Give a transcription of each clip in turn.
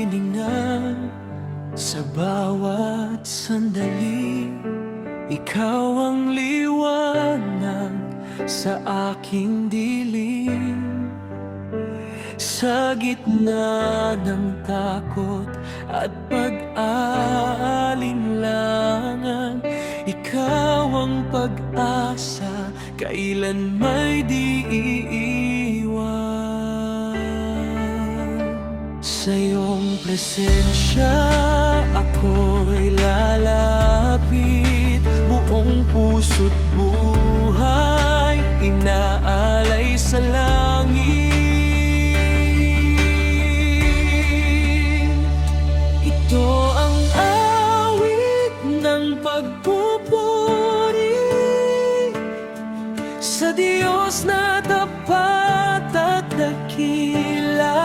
hininga, sa bawat sandali. Ikaw ang liwanag sa aking dilim. Sa gitna ng takot at pag-aalinlangan, ikaw ang pag-asa, kailan may di iiwan. Sa iyong presensya ako'y lalapit, buong puso't buhay inaalay sa langit. Ito ang awit ng pagpupuri sa Diyos na tapat at dakila.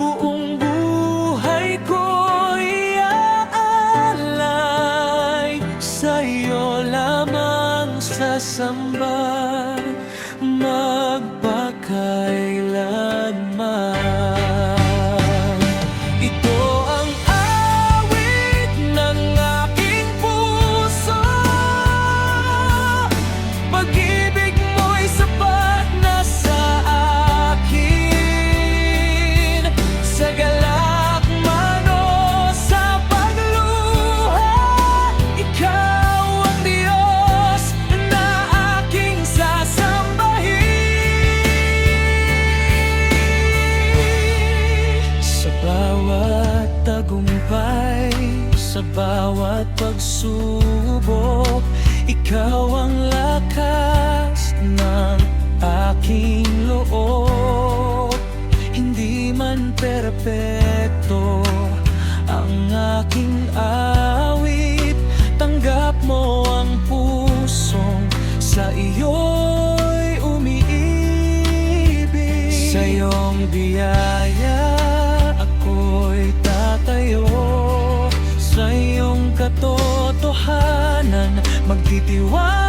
Buong buhay ko'y iaalay sa iyo lamang, sasamba magpakailanman. Ito ang awit ng aking puso, pag-ibig mo'y sapat na sa akin. Sa galak man o sa pagluha, ikaw ang Diyos na aking sasambahin. Sa bawat tagumpay, sa bawat pagsubok, ikaw ang lakas ng aking loob. Hindi man perpekto ang aking awit, tanggap mo ang pusong sa iyo'y umiibig. Sa iyong biyaya ako'y tatayo, sa iyong katotohanan magtitiwala.